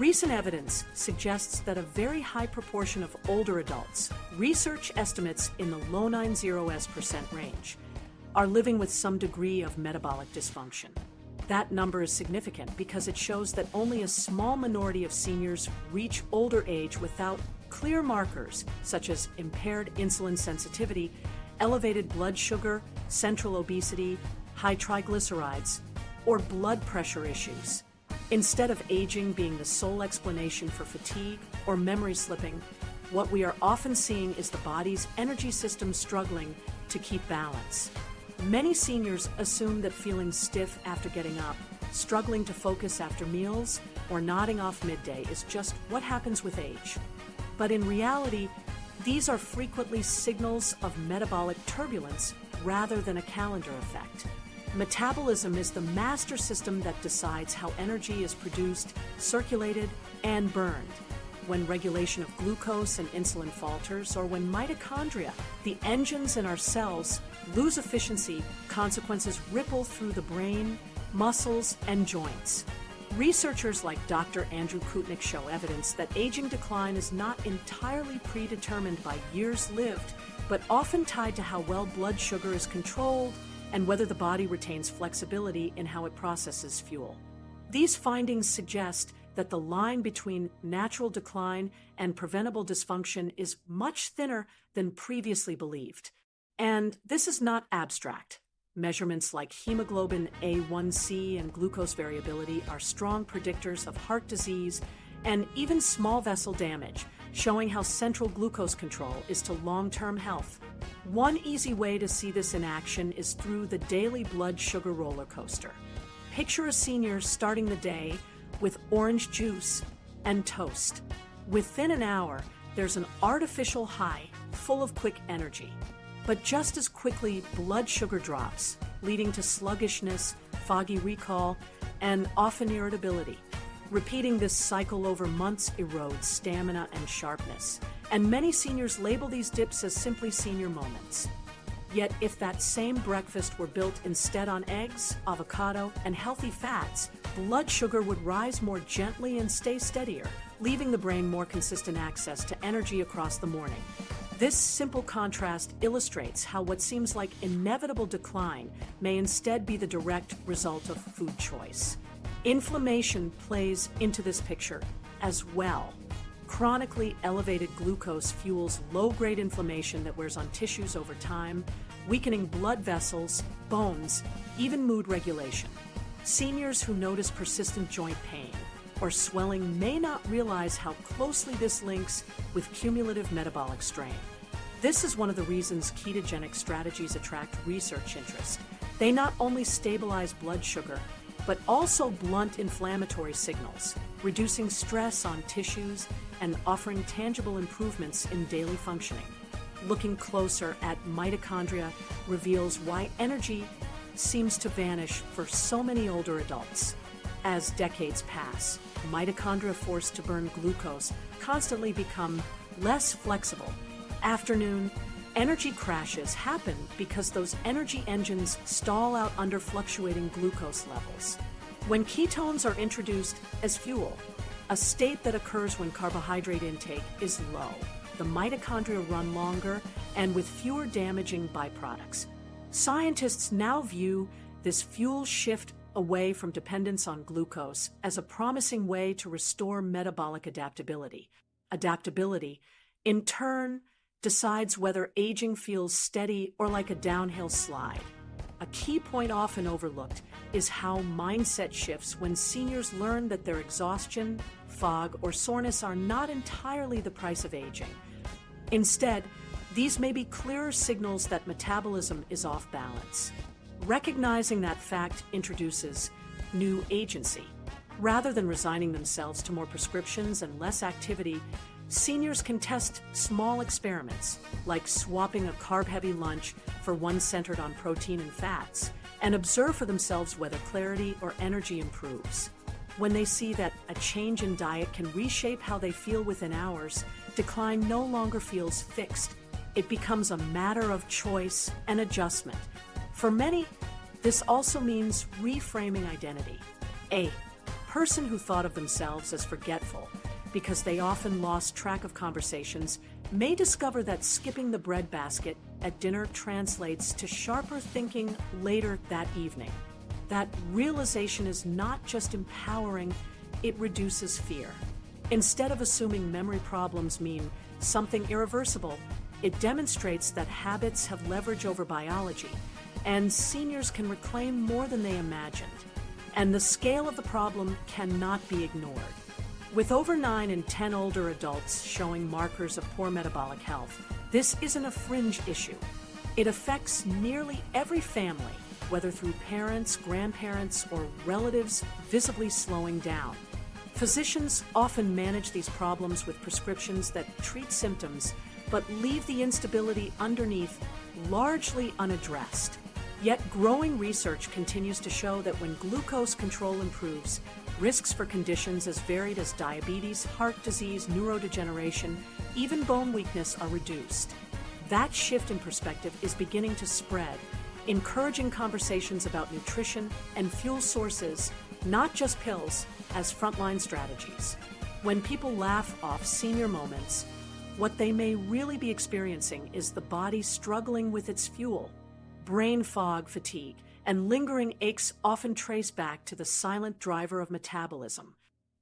Recent evidence suggests that a very high proportion of older adults, research estimates in the low 90% range, are living with some degree of metabolic dysfunction. That number is significant because it shows that only a small minority of seniors reach older age without clear markers such as impaired insulin sensitivity, elevated blood sugar, central obesity, high triglycerides, or blood pressure issues. Instead of aging being the sole explanation for fatigue or memory slipping, what we are often seeing is the body's energy system struggling to keep balance. Many seniors assume that feeling stiff after getting up, struggling to focus after meals, or nodding off midday is just what happens with age. But in reality, these are frequently signals of metabolic turbulence rather than a calendar effect. Metabolism is the master system that decides how energy is produced, circulated, and burned. When regulation of glucose and insulin falters, or when mitochondria, the engines in our cells, lose efficiency, consequences ripple through the brain, muscles, and joints. Researchers like Dr. Andrew Koutnik show evidence that aging decline is not entirely predetermined by years lived, but often tied to how well blood sugar is controlled and whether the body retains flexibility in how it processes fuel. These findings suggest that the line between natural decline and preventable dysfunction is much thinner than previously believed. And this is not abstract. Measurements like hemoglobin A1C and glucose variability are strong predictors of heart disease and even small vessel damage, showing how central glucose control is to long-term health. One easy way to see this in action is through the daily blood sugar roller coaster. Picture a senior starting the day with orange juice and toast. Within an hour, there's an artificial high, full of quick energy. But just as quickly, blood sugar drops, leading to sluggishness, foggy recall, and often irritability. Repeating this cycle over months erodes stamina and sharpness, and many seniors label these dips as simply senior moments. Yet if that same breakfast were built instead on eggs, avocado, and healthy fats, blood sugar would rise more gently and stay steadier, leaving the brain more consistent access to energy across the morning. This simple contrast illustrates how what seems like inevitable decline may instead be the direct result of food choice. Inflammation plays into this picture as well. Chronically elevated glucose fuels low-grade inflammation that wears on tissues over time, weakening blood vessels, bones, even mood regulation. Seniors who notice persistent joint pain or swelling may not realize how closely this links with cumulative metabolic strain. This is one of the reasons ketogenic strategies attract research interest. They not only stabilize blood sugar, but also blunt inflammatory signals, reducing stress on tissues and offering tangible improvements in daily functioning. Looking closer at mitochondria reveals why energy seems to vanish for so many older adults. As decades pass, mitochondria forced to burn glucose constantly become less flexible. Afternoon, energy crashes happen because those energy engines stall out under fluctuating glucose levels. When ketones are introduced as fuel, a state that occurs when carbohydrate intake is low, the mitochondria run longer and with fewer damaging byproducts. Scientists now view this fuel shift away from dependence on glucose as a promising way to restore metabolic adaptability. Adaptability, in turn, decides whether aging feels steady or like a downhill slide. A key point often overlooked is how mindset shifts when seniors learn that their exhaustion, fog, or soreness are not entirely the price of aging. Instead, these may be clearer signals that metabolism is off balance. Recognizing that fact introduces new agency. Rather than resigning themselves to more prescriptions and less activity, seniors can test small experiments, like swapping a carb-heavy lunch for one centered on protein and fats, and observe for themselves whether clarity or energy improves. When they see that a change in diet can reshape how they feel within hours, decline no longer feels fixed. It becomes a matter of choice and adjustment. For many, this also means reframing identity. A person who thought of themselves as forgetful because they often lost track of conversations may discover that skipping the breadbasket at dinner translates to sharper thinking later that evening. That realization is not just empowering, it reduces fear. Instead of assuming memory problems mean something irreversible, it demonstrates that habits have leverage over biology, and seniors can reclaim more than they imagined. And the scale of the problem cannot be ignored. With over 9 in 10 older adults showing markers of poor metabolic health, this isn't a fringe issue. It affects nearly every family, whether through parents, grandparents, or relatives visibly slowing down. Physicians often manage these problems with prescriptions that treat symptoms, but leave the instability underneath largely unaddressed. Yet growing research continues to show that when glucose control improves, risks for conditions as varied as diabetes, heart disease, neurodegeneration, even bone weakness are reduced. That shift in perspective is beginning to spread, encouraging conversations about nutrition and fuel sources, not just pills, as frontline strategies. When people laugh off senior moments, what they may really be experiencing is the body struggling with its fuel. Brain fog, fatigue, and lingering aches often trace back to the silent driver of metabolism.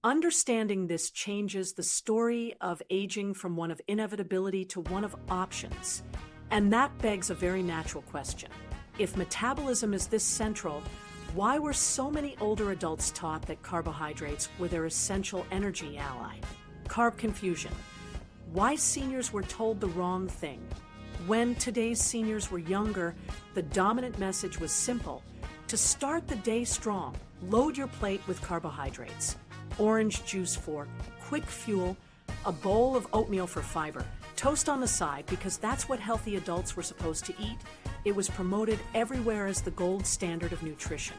Understanding this changes the story of aging from one of inevitability to one of options. And that begs a very natural question. If metabolism is this central, why were so many older adults taught that carbohydrates were their essential energy ally? Carb confusion. Why seniors were told the wrong thing? When today's seniors were younger, the dominant message was simple. To start the day strong, load your plate with carbohydrates. Orange juice for quick fuel, a bowl of oatmeal for fiber, toast on the side because that's what healthy adults were supposed to eat. It was promoted everywhere as the gold standard of nutrition.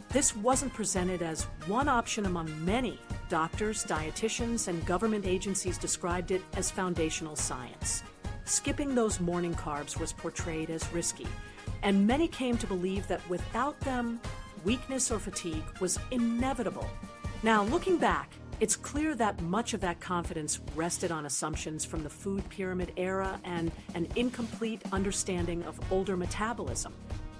This wasn't presented as one option among many. Doctors, dietitians, and government agencies described it as foundational science. Skipping those morning carbs was portrayed as risky, and many came to believe that without them, weakness or fatigue was inevitable. Now, looking back, it's clear that much of that confidence rested on assumptions from the food pyramid era and an incomplete understanding of older metabolism.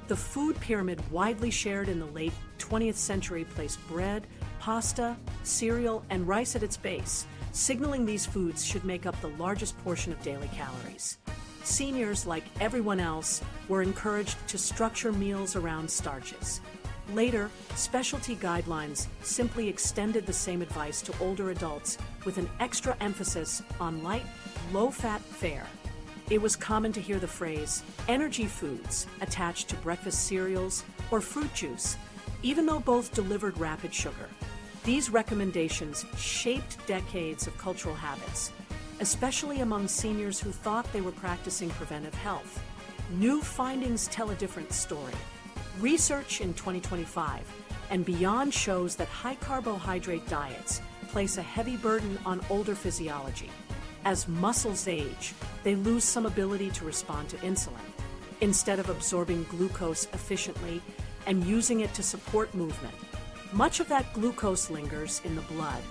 The food pyramid widely shared in the late 20th century placed bread, pasta, cereal, and rice at its base, signaling these foods should make up the largest portion of daily calories. Seniors, like everyone else, were encouraged to structure meals around starches. Later, specialty guidelines simply extended the same advice to older adults with an extra emphasis on light, low-fat fare. It was common to hear the phrase, energy foods, attached to breakfast cereals or fruit juice, even though both delivered rapid sugar. These recommendations shaped decades of cultural habits, especially among seniors who thought they were practicing preventive health. New findings tell a different story. Research in 2025 and beyond shows that high-carbohydrate diets place a heavy burden on older physiology. As muscles age, they lose some ability to respond to insulin. Instead of absorbing glucose efficiently and using it to support movement, much of that glucose lingers in the blood.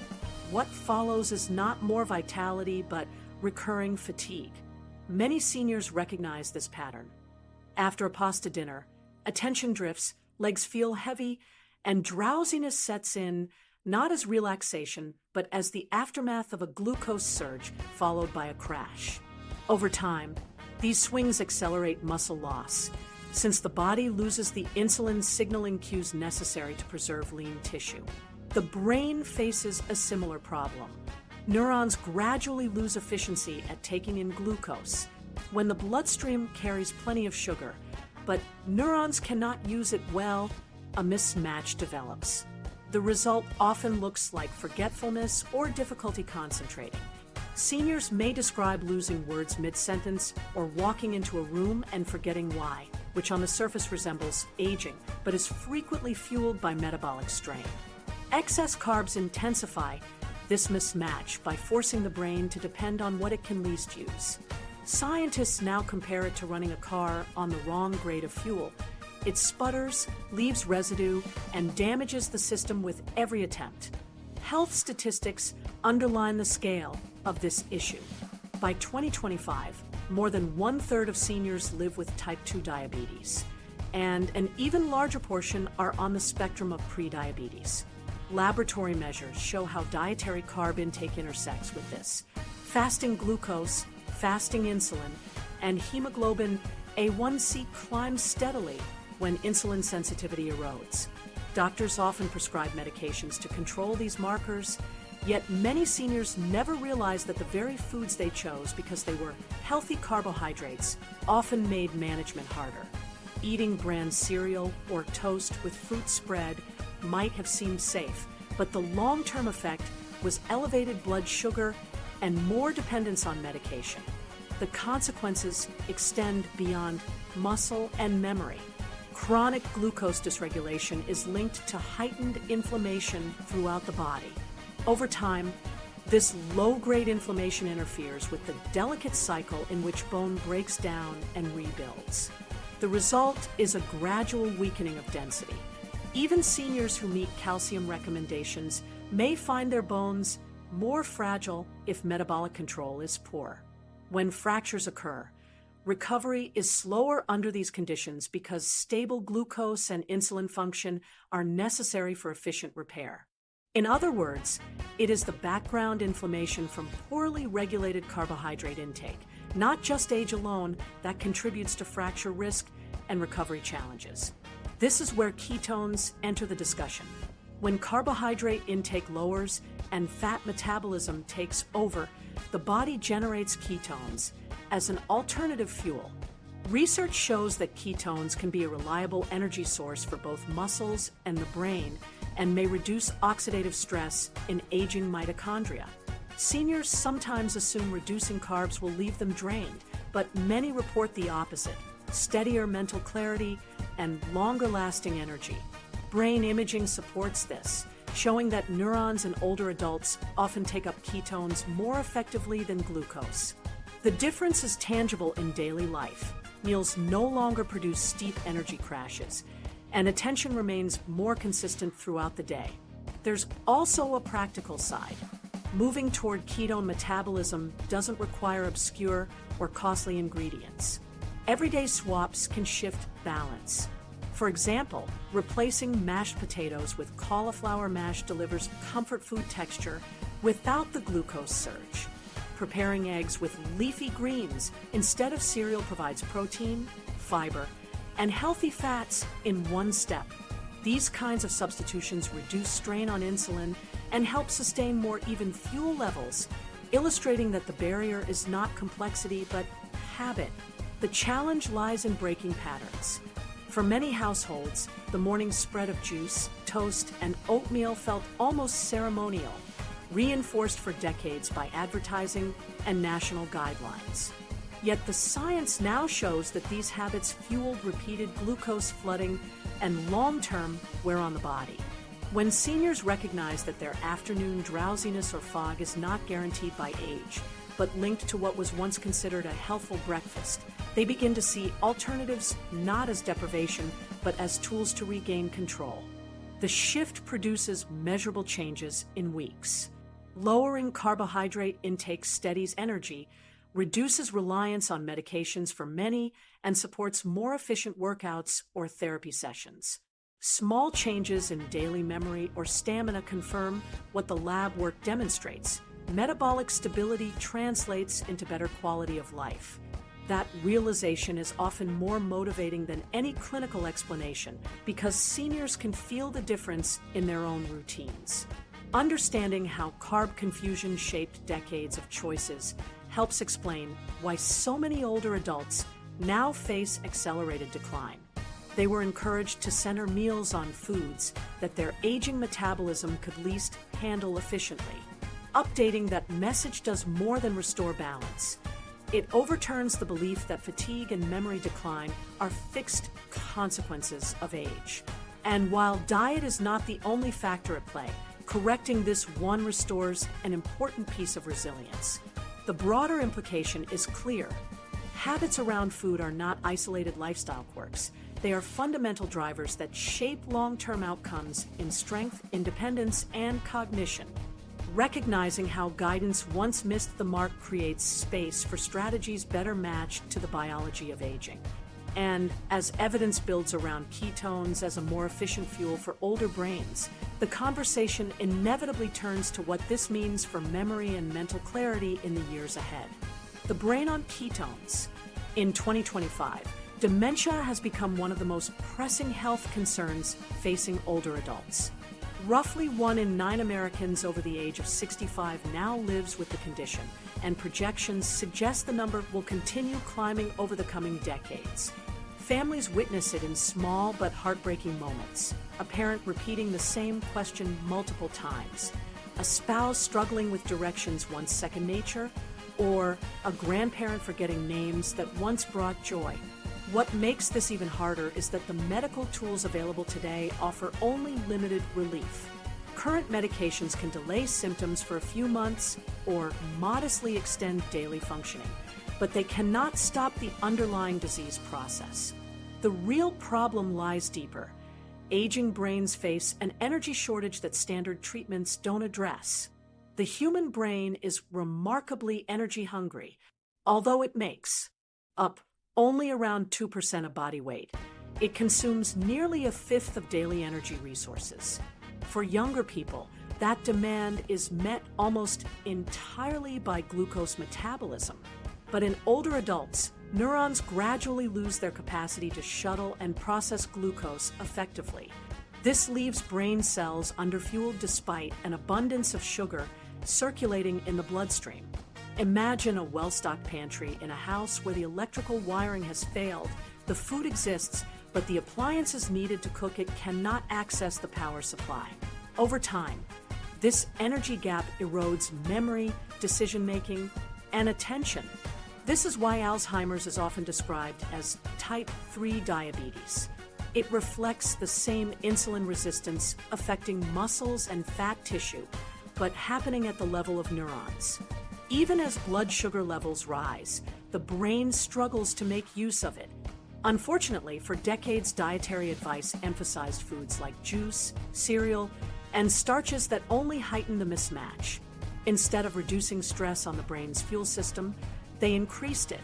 What follows is not more vitality, but recurring fatigue. Many seniors recognize this pattern. After a pasta dinner, attention drifts, legs feel heavy, and drowsiness sets in, not as relaxation, but as the aftermath of a glucose surge followed by a crash. Over time, these swings accelerate muscle loss, since the body loses the insulin signaling cues necessary to preserve lean tissue. The brain faces a similar problem. Neurons gradually lose efficiency at taking in glucose. When the bloodstream carries plenty of sugar, but neurons cannot use it well, a mismatch develops. The result often looks like forgetfulness or difficulty concentrating. Seniors may describe losing words mid-sentence or walking into a room and forgetting why, which on the surface resembles aging, but is frequently fueled by metabolic strain. Excess carbs intensify this mismatch by forcing the brain to depend on what it can least use. Scientists now compare it to running a car on the wrong grade of fuel. It sputters, leaves residue, and damages the system with every attempt. Health statistics underline the scale of this issue. By 2025, more than 1/3 of seniors live with type 2 diabetes, and an even larger portion are on the spectrum of prediabetes. Laboratory measures show how dietary carb intake intersects with this. Fasting glucose, fasting insulin, and hemoglobin A1C climb steadily when insulin sensitivity erodes. Doctors often prescribe medications to control these markers, yet many seniors never realize that the very foods they chose because they were healthy carbohydrates often made management harder. Eating bran cereal or toast with fruit spread might have seemed safe, but the long-term effect was elevated blood sugar and more dependence on medication. The consequences extend beyond muscle and memory. Chronic glucose dysregulation is linked to heightened inflammation throughout the body. Over time, this low-grade inflammation interferes with the delicate cycle in which bone breaks down and rebuilds. The result is a gradual weakening of density. Even seniors who meet calcium recommendations may find their bones more fragile if metabolic control is poor. When fractures occur, recovery is slower under these conditions because stable glucose and insulin function are necessary for efficient repair. In other words, it is the background inflammation from poorly regulated carbohydrate intake, not just age alone, that contributes to fracture risk and recovery challenges. This is where ketones enter the discussion. When carbohydrate intake lowers and fat metabolism takes over, the body generates ketones as an alternative fuel. Research shows that ketones can be a reliable energy source for both muscles and the brain and may reduce oxidative stress in aging mitochondria. Seniors sometimes assume reducing carbs will leave them drained, but many report the opposite: steadier mental clarity and longer-lasting energy. Brain imaging supports this, showing that neurons in older adults often take up ketones more effectively than glucose. The difference is tangible in daily life. Meals no longer produce steep energy crashes, and attention remains more consistent throughout the day. There's also a practical side. Moving toward ketone metabolism doesn't require obscure or costly ingredients. Everyday swaps can shift balance. For example, replacing mashed potatoes with cauliflower mash delivers comfort food texture without the glucose surge. Preparing eggs with leafy greens instead of cereal provides protein, fiber, and healthy fats in one step. These kinds of substitutions reduce strain on insulin and help sustain more even fuel levels, illustrating that the barrier is not complexity but habit. The challenge lies in breaking patterns. For many households, the morning spread of juice, toast, and oatmeal felt almost ceremonial, reinforced for decades by advertising and national guidelines. Yet the science now shows that these habits fueled repeated glucose flooding and long-term wear on the body. When seniors recognize that their afternoon drowsiness or fog is not guaranteed by age, but linked to what was once considered a healthful breakfast, they begin to see alternatives not as deprivation, but as tools to regain control. The shift produces measurable changes in weeks. Lowering carbohydrate intake steadies energy, reduces reliance on medications for many, and supports more efficient workouts or therapy sessions. Small changes in daily memory or stamina confirm what the lab work demonstrates. Metabolic stability translates into better quality of life. That realization is often more motivating than any clinical explanation because seniors can feel the difference in their own routines. Understanding how carb confusion shaped decades of choices helps explain why so many older adults now face accelerated decline. They were encouraged to center meals on foods that their aging metabolism could least handle efficiently. Updating that message does more than restore balance. It overturns the belief that fatigue and memory decline are fixed consequences of age. And while diet is not the only factor at play, correcting this one restores an important piece of resilience. The broader implication is clear. Habits around food are not isolated lifestyle quirks. They are fundamental drivers that shape long-term outcomes in strength, independence, and cognition. Recognizing how guidance once missed the mark creates space for strategies better matched to the biology of aging. And as evidence builds around ketones as a more efficient fuel for older brains, the conversation inevitably turns to what this means for memory and mental clarity in the years ahead. The brain on ketones. In 2025, dementia has become one of the most pressing health concerns facing older adults. Roughly 1 in 9 Americans over the age of 65 now lives with the condition, and projections suggest the number will continue climbing over the coming decades. Families witness it in small but heartbreaking moments. A parent repeating the same question multiple times, a spouse struggling with directions once second nature, or a grandparent forgetting names that once brought joy. What makes this even harder is that the medical tools available today offer only limited relief. Current medications can delay symptoms for a few months or modestly extend daily functioning, but they cannot stop the underlying disease process. The real problem lies deeper. Aging brains face an energy shortage that standard treatments don't address. The human brain is remarkably energy hungry, although it makes up only around 2% of body weight. It consumes nearly a fifth of daily energy resources. For younger people, that demand is met almost entirely by glucose metabolism. But in older adults, neurons gradually lose their capacity to shuttle and process glucose effectively. This leaves brain cells underfueled despite an abundance of sugar circulating in the bloodstream. Imagine a well-stocked pantry in a house where the electrical wiring has failed. The food exists, but the appliances needed to cook it cannot access the power supply. Over time, this energy gap erodes memory, decision-making, and attention. This is why Alzheimer's is often described as type 3 diabetes. It reflects the same insulin resistance affecting muscles and fat tissue, but happening at the level of neurons. Even as blood sugar levels rise, the brain struggles to make use of it. Unfortunately, for decades, dietary advice emphasized foods like juice, cereal, and starches that only heighten the mismatch. Instead of reducing stress on the brain's fuel system, they increased it.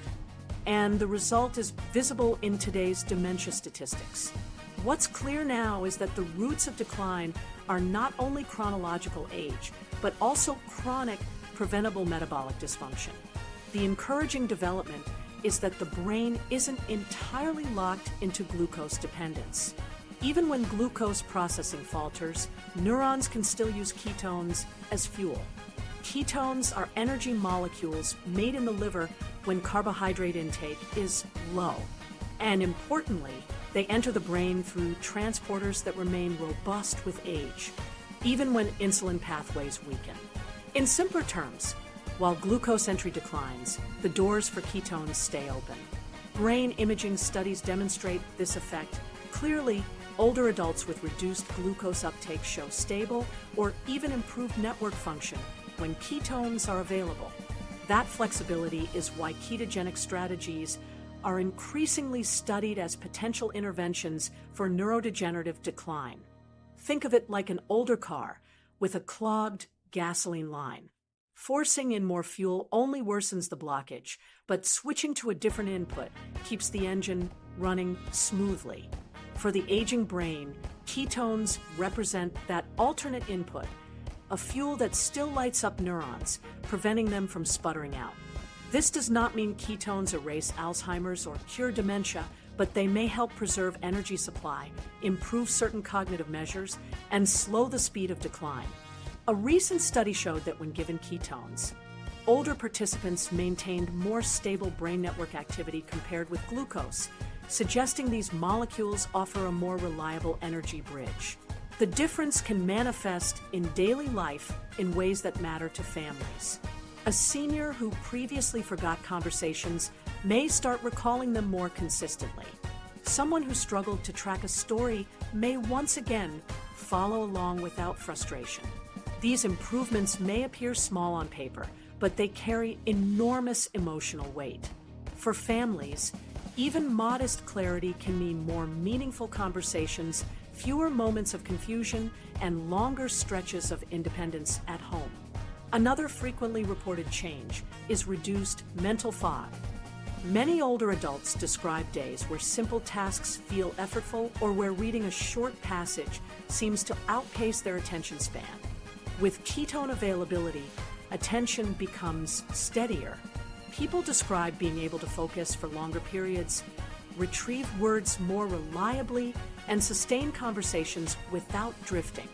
And the result is visible in today's dementia statistics. What's clear now is that the roots of decline are not only chronological age, but also chronic, preventable metabolic dysfunction. The encouraging development is that the brain isn't entirely locked into glucose dependence. Even when glucose processing falters, neurons can still use ketones as fuel. Ketones are energy molecules made in the liver when carbohydrate intake is low. And importantly, they enter the brain through transporters that remain robust with age, even when insulin pathways weaken. In simpler terms, while glucose entry declines, the doors for ketones stay open. Brain imaging studies demonstrate this effect clearly. Older adults with reduced glucose uptake show stable or even improved network function when ketones are available. That flexibility is why ketogenic strategies are increasingly studied as potential interventions for neurodegenerative decline. Think of it like an older car with a clogged gasoline line. Forcing in more fuel only worsens the blockage, but switching to a different input keeps the engine running smoothly. For the aging brain, ketones represent that alternate input, a fuel that still lights up neurons, preventing them from sputtering out. This does not mean ketones erase Alzheimer's or cure dementia, but they may help preserve energy supply, improve certain cognitive measures, and slow the speed of decline. A recent study showed that when given ketones, older participants maintained more stable brain network activity compared with glucose, suggesting these molecules offer a more reliable energy bridge. The difference can manifest in daily life in ways that matter to families. A senior who previously forgot conversations may start recalling them more consistently. Someone who struggled to track a story may once again follow along without frustration. These improvements may appear small on paper, but they carry enormous emotional weight. For families, Even modest clarity can mean more meaningful conversations, fewer moments of confusion, and longer stretches of independence at home. Another frequently reported change is reduced mental fog. Many older adults describe days where simple tasks feel effortful or where reading a short passage seems to outpace their attention span. With ketone availability, attention becomes steadier. People describe being able to focus for longer periods, retrieve words more reliably, and sustain conversations without drifting.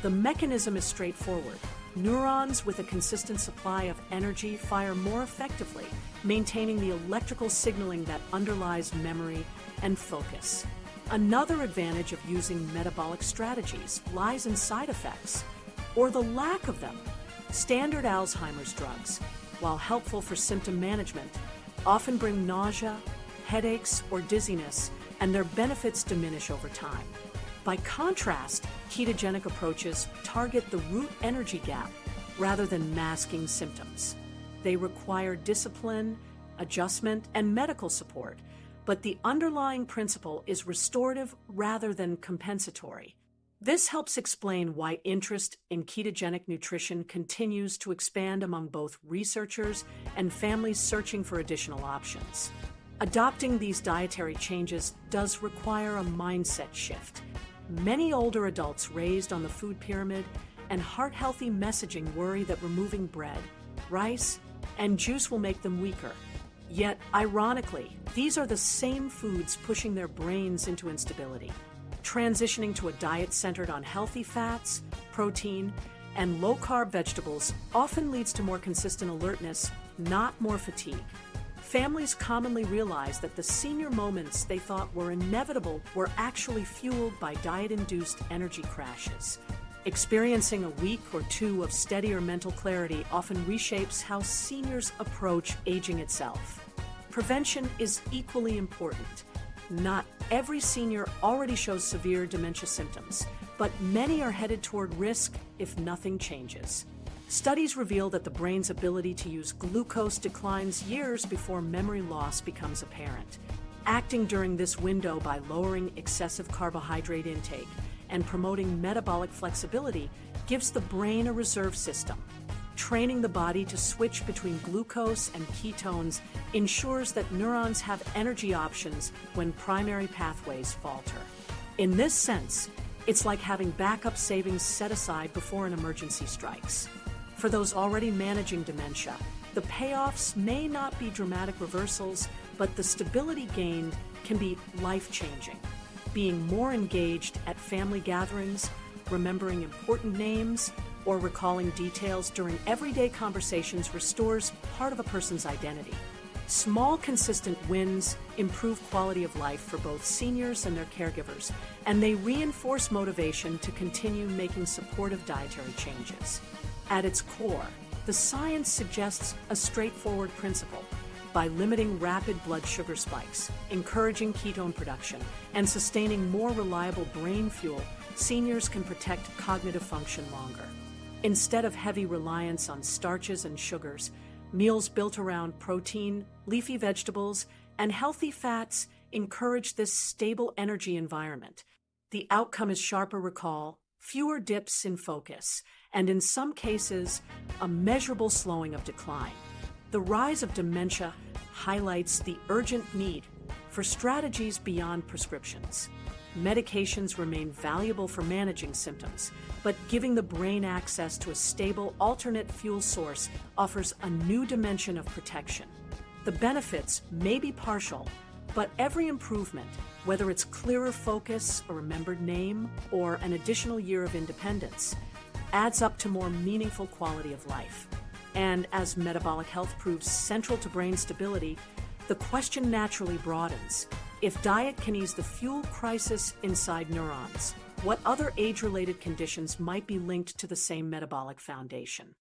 The mechanism is straightforward. Neurons with a consistent supply of energy fire more effectively, maintaining the electrical signaling that underlies memory and focus. Another advantage of using metabolic strategies lies in side effects, or the lack of them. Standard Alzheimer's drugs, while helpful for symptom management, often bring nausea, headaches, or dizziness, and their benefits diminish over time. By contrast, ketogenic approaches target the root energy gap rather than masking symptoms. They require discipline, adjustment, and medical support, but the underlying principle is restorative rather than compensatory. This helps explain why interest in ketogenic nutrition continues to expand among both researchers and families searching for additional options. Adopting these dietary changes does require a mindset shift. Many older adults raised on the food pyramid and heart-healthy messaging worry that removing bread, rice, and juice will make them weaker. Yet, ironically, these are the same foods pushing their brains into instability. Transitioning to a diet centered on healthy fats, protein, and low-carb vegetables often leads to more consistent alertness, not more fatigue. Families commonly realize that the senior moments they thought were inevitable were actually fueled by diet-induced energy crashes. Experiencing a week or two of steadier mental clarity often reshapes how seniors approach aging itself. Prevention is equally important. Not every senior already shows severe dementia symptoms, but many are headed toward risk if nothing changes. Studies reveal that the brain's ability to use glucose declines years before memory loss becomes apparent. Acting during this window by lowering excessive carbohydrate intake and promoting metabolic flexibility gives the brain a reserve system. Training the body to switch between glucose and ketones ensures that neurons have energy options when primary pathways falter. In this sense, it's like having backup savings set aside before an emergency strikes. For those already managing dementia, the payoffs may not be dramatic reversals, but the stability gained can be life-changing. Being more engaged at family gatherings, remembering important names, or recalling details during everyday conversations restores part of a person's identity. Small, consistent wins improve quality of life for both seniors and their caregivers, and they reinforce motivation to continue making supportive dietary changes. At its core, the science suggests a straightforward principle. By limiting rapid blood sugar spikes, encouraging ketone production, and sustaining more reliable brain fuel, seniors can protect cognitive function longer. Instead of heavy reliance on starches and sugars, meals built around protein, leafy vegetables, and healthy fats encourage this stable energy environment. The outcome is sharper recall, fewer dips in focus, and in some cases, a measurable slowing of decline. The rise of dementia highlights the urgent need for strategies beyond prescriptions. Medications remain valuable for managing symptoms, but giving the brain access to a stable alternate fuel source offers a new dimension of protection. The benefits may be partial, but every improvement, whether it's clearer focus, a remembered name, or an additional year of independence, adds up to more meaningful quality of life. And as metabolic health proves central to brain stability, the question naturally broadens. If diet can ease the fuel crisis inside neurons, what other age-related conditions might be linked to the same metabolic foundation?